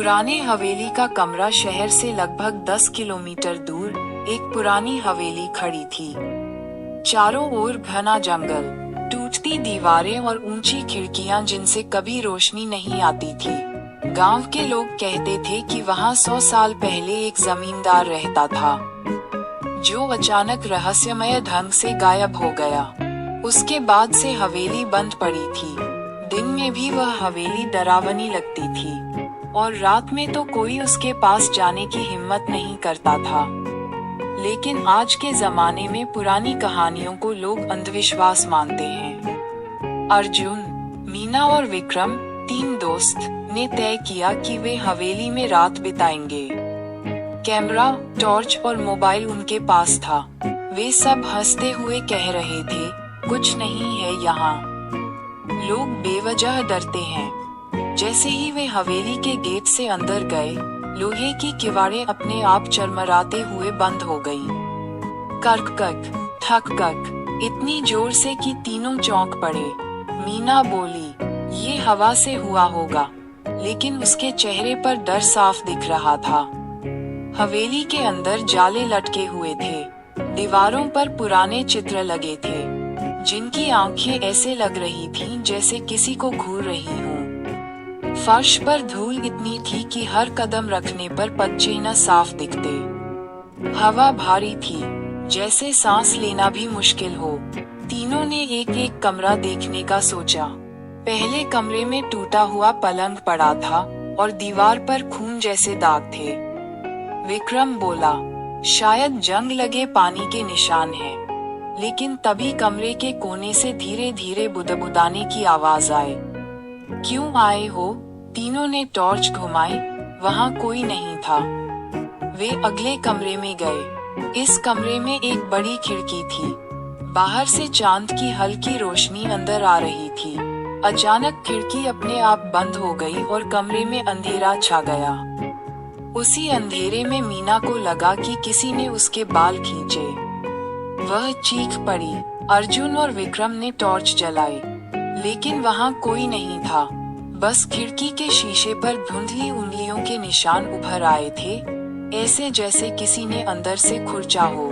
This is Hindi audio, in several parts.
पुराने हवेली का कमरा शहर से लगभग 10 किलोमीटर दूर एक पुरानी हवेली खड़ी थी। चारों ओर घना जंगल, टूटती दीवारें और ऊंची खिड़कियां जिनसे कभी रोशनी नहीं आती थी। गांव के लोग कहते थे कि वहां 100 साल पहले एक जमींदार रहता था, जो अचानक रहस्यमय ढंग से गायब हो गया। उसके बाद से हवेली बंद पड़ी थी। दिन में भी वह हवेली डरावनी लगती थी और रात में तो कोई उसके पास जाने की हिम्मत नहीं करता था। लेकिन आज के जमाने में पुरानी कहानियों को लोग अंधविश्वास मानते हैं। अर्जुन, मीना और विक्रम, 3 दोस्त, ने तय किया कि वे हवेली में रात बिताएंगे। कैमरा, टॉर्च और मोबाइल उनके पास था। वे सब हंसते हुए कह रहे थे, कुछ नहीं है यहाँ। लोग बेवजह डरते हैं। जैसे ही वे हवेली के गेट से अंदर गए, लोहे की किवाड़ें अपने आप चरमराते हुए बंद हो गईं। कर्क कक, ठक कक, इतनी जोर से कि तीनों चौंक पड़े। मीना बोली, ये हवा से हुआ होगा, लेकिन उसके चेहरे पर डर साफ दिख रहा था। हवेली के अंदर जाले लटके हुए थे। दीवारों पर पुराने चित्र लगे थे, जिनकी आंखें ऐसे लग रही थीं जैसे किसी को घूर रही हों। फर्श पर धूल इतनी थी कि हर कदम रखने पर पदचिह्न साफ दिखते। हवा भारी थी, जैसे सांस लेना भी मुश्किल हो। तीनों ने एक एक कमरा देखने का सोचा। पहले कमरे में टूटा हुआ पलंग पड़ा था और दीवार पर खून जैसे दाग थे। विक्रम बोला, शायद जंग लगे पानी के निशान हैं। लेकिन तभी कमरे के कोने से धीरे धीरे बुदबुदाने की आवाज आए। क्यों आए हो? तीनों ने टॉर्च घुमाई, वहां कोई नहीं था। वे अगले कमरे में गए। इस कमरे में एक बड़ी खिड़की थी। बाहर से चांद की हल्की रोशनी अंदर आ रही थी। अचानक खिड़की अपने आप बंद हो गई और कमरे में अंधेरा छा गया। उसी अंधेरे में मीना को लगा कि किसी ने उसके बाल खींचे। वह चीख पड़ी। अर्जुन और विक्रम ने टॉर्च जलाई, लेकिन वहां कोई नहीं था। बस खिड़की के शीशे पर धुंधली उंगलियों के निशान उभर आए थे, ऐसे जैसे किसी ने अंदर से खुरचा हो।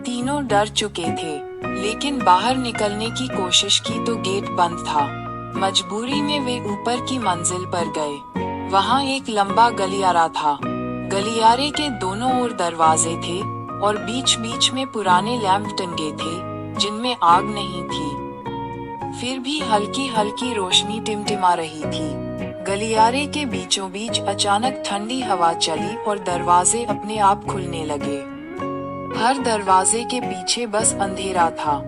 तीनों डर चुके थे, लेकिन बाहर निकलने की कोशिश की तो गेट बंद था। मजबूरी में वे ऊपर की मंजिल पर गए। वहां एक लंबा गलियारा था। गलियारे के दोनों ओर दरवाजे थे और बीच बीच में पुराने लैंप टंगे थे, जिनमें आग नहीं थी। फिर भी हल्की हल्की रोशनी टिमटिमा रही थी। गलियारे के बीचों बीच अचानक ठंडी हवा चली और दरवाजे अपने आप खुलने लगे। हर दरवाजे के पीछे बस अंधेरा था,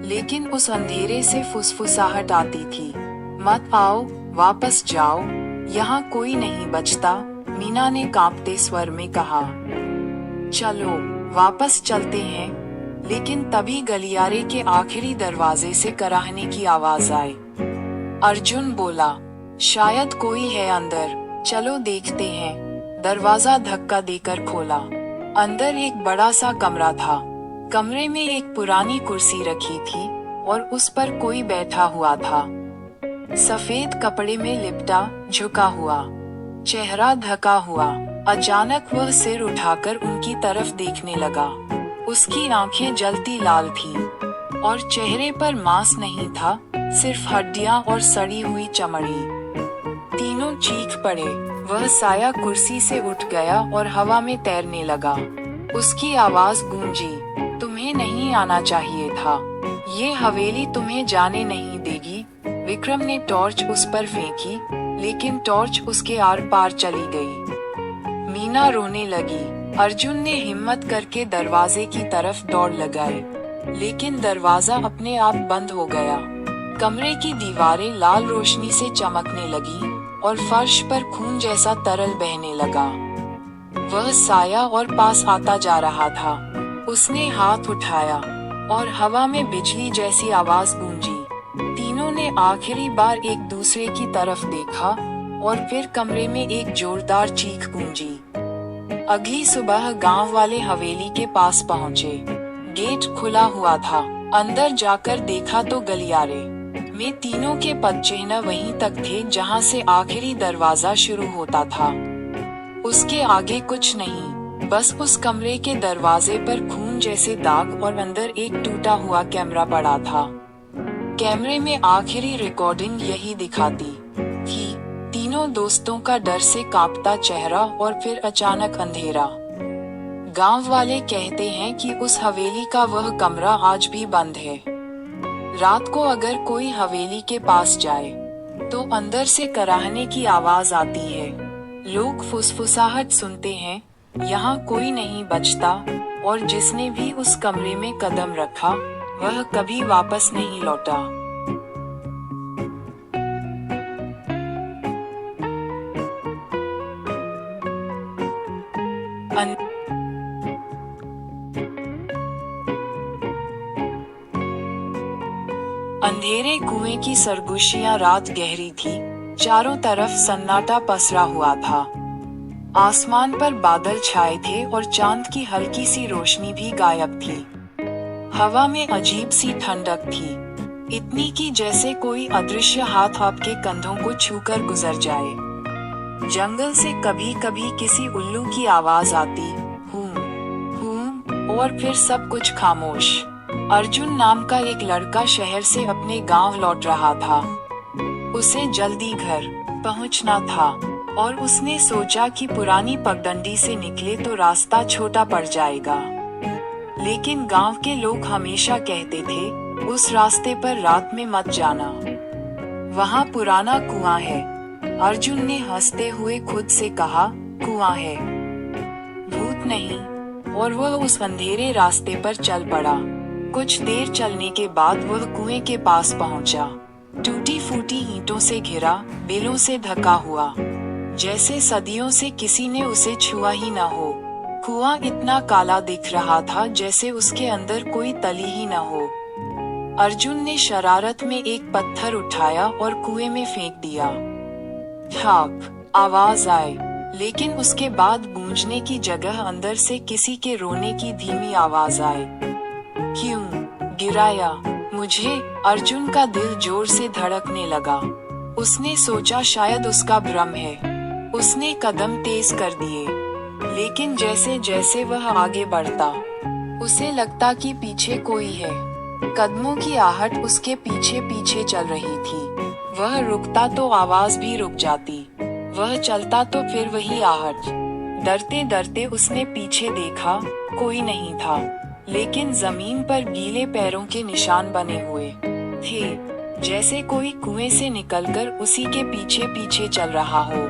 लेकिन उस अंधेरे से फुसफुसाहट आती थी। मत आओ, वापस जाओ, यहाँ कोई नहीं बचता, मीना ने कांपते स्वर में कहा। चलो, वापस चलते हैं। लेकिन तभी गलियारे के आखिरी दरवाजे से कराहने की आवाज आई। अर्जुन बोला, शायद कोई है अंदर, चलो देखते हैं। दरवाजा धक्का देकर खोला। अंदर एक बड़ा सा कमरा था। कमरे में एक पुरानी कुर्सी रखी थी और उस पर कोई बैठा हुआ था। सफेद कपड़े में लिपटा, झुका हुआ, चेहरा ढका हुआ। अचानक वह सिर उठाकर उनकी तरफ देखने लगा। उसकी आंखें जलती लाल थीं और चेहरे पर मांस नहीं था, सिर्फ हड्डियां और सड़ी हुई चमड़ी। तीनों चीख पड़े। वह साया कुर्सी से उठ गया और हवा में तैरने लगा। उसकी आवाज गूंजी, तुम्हें नहीं आना चाहिए था। ये हवेली तुम्हें जाने नहीं देगी। विक्रम ने टॉर्च उस पर फेंकी, लेकिन टॉर्च उसके आर पार चली गई। मीना रोने लगी। अर्जुन ने हिम्मत करके दरवाजे की तरफ दौड़ लगाई, लेकिन दरवाजा अपने आप बंद हो गया। कमरे की दीवारें लाल रोशनी से चमकने लगी और फर्श पर खून जैसा तरल बहने लगा। वह साया और पास आता जा रहा था। उसने हाथ उठाया और हवा में बिजली जैसी आवाज गूंजी। तीनों ने आखिरी बार एक दूसरे की तरफ देखा और फिर कमरे में एक जोरदार चीख गूंजी। अगली सुबह गांव वाले हवेली के पास पहुंचे। गेट खुला हुआ था। अंदर जाकर देखा तो गलियारे में तीनों के पदचिह्न वहीं तक थे जहां से आखिरी दरवाजा शुरू होता था। उसके आगे कुछ नहीं, बस उस कमरे के दरवाजे पर खून जैसे दाग और अंदर एक टूटा हुआ कैमरा पड़ा था। कैमरे में आखिरी रिकॉर्डिंग यही दिखाती थी, तीनों दोस्तों का डर से कांपता चेहरा और फिर अचानक अंधेरा। गांव वाले कहते हैं कि उस हवेली का वह कमरा आज भी बंद है। रात को अगर कोई हवेली के पास जाए तो अंदर से कराहने की आवाज आती है। लोग फुसफुसाहट सुनते हैं, यहाँ कोई नहीं बचता, और जिसने भी उस कमरे में कदम रखा वह कभी वापस नहीं लौटा। अंधेरे कुएं की सरगोशियां, रात गहरी थी, चारों तरफ सन्नाटा पसरा हुआ था। आसमान पर बादल छाए थे और चांद की हल्की सी रोशनी भी गायब थी। हवा में अजीब सी ठंडक थी, इतनी कि जैसे कोई अदृश्य हाथ आपके कंधों को छूकर गुजर जाए। जंगल से कभी कभी किसी उल्लू की आवाज आती, हूं हूं, और फिर सब कुछ खामोश। अर्जुन नाम का एक लड़का शहर से अपने गांव लौट रहा था। उसे जल्दी घर पहुंचना था और उसने सोचा कि पुरानी पगडंडी से निकले तो रास्ता छोटा पड़ जाएगा। लेकिन गांव के लोग हमेशा कहते थे, उस रास्ते पर रात में मत जाना, वहां पुराना कुआं है। अर्जुन ने हंसते हुए खुद से कहा, कुआं है, भूत नहीं, और वह उस अंधेरे रास्ते पर चल पड़ा। कुछ देर चलने के बाद वह कुएं के पास पहुंचा। टूटी फूटी ईंटों से घिरा, बेलों से ढका हुआ, जैसे सदियों से किसी ने उसे छुआ ही न हो। कुआं इतना काला दिख रहा था जैसे उसके अंदर कोई तली ही न हो। अर्जुन ने शरारत में एक पत्थर उठाया और कुएं में फेंक दिया। ठाक आवाज आए, लेकिन उसके बाद गूंजने की जगह अंदर से किसी के रोने की धीमी आवाज आए। क्यों गिराया मुझे? अर्जुन का दिल जोर से धड़कने लगा। उसने सोचा शायद उसका भ्रम है। उसने कदम तेज कर दिए, लेकिन जैसे जैसे वह आगे बढ़ता उसे लगता कि पीछे कोई है। कदमों की आहट उसके पीछे पीछे चल रही थी। वह रुकता तो आवाज भी रुक जाती, वह चलता तो फिर वही आहट। डरते डरते उसने पीछे देखा, कोई नहीं था, लेकिन जमीन पर गीले पैरों के निशान बने हुए थे, जैसे कोई कुएं से निकलकर उसी के पीछे पीछे चल रहा हो।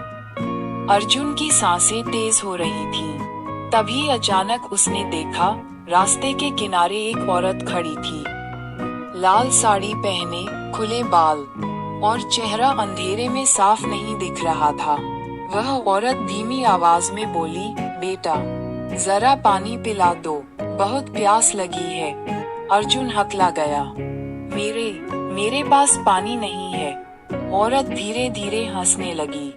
अर्जुन की सांसें तेज हो रही थीं। तभी अचानक उसने देखा, रास्ते के किनारे एक औरत खड़ी थी। लाल साड़ी पहने, खुले बाल, और चेहरा अंधेरे में साफ नहीं दिख रहा था। वह औरत धीमी आवाज में बोली, बेटा, जरा पानी पिला दो, बहुत प्यास लगी है। अर्जुन हकला गया, मेरे पास पानी नहीं है। औरत धीरे धीरे हंसने लगी।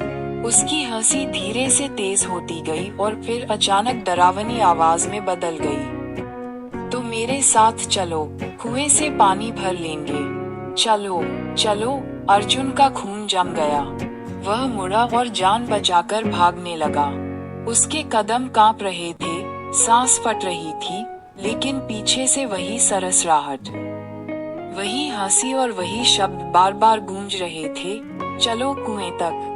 उसकी हंसी धीरे से तेज होती गई और फिर अचानक डरावनी आवाज में बदल गई। तो मेरे साथ चलो, कुएं से पानी भर लेंगे। चलो चलो। अर्जुन का खून जम गया। वह मुड़ा और जान बचाकर भागने लगा। उसके कदम कांप रहे थे, सांस फट रही थी, लेकिन पीछे से वही सरसराहट, वही हंसी और वही शब्द बार बार गूंज रहे थे, चलो कुएं तक।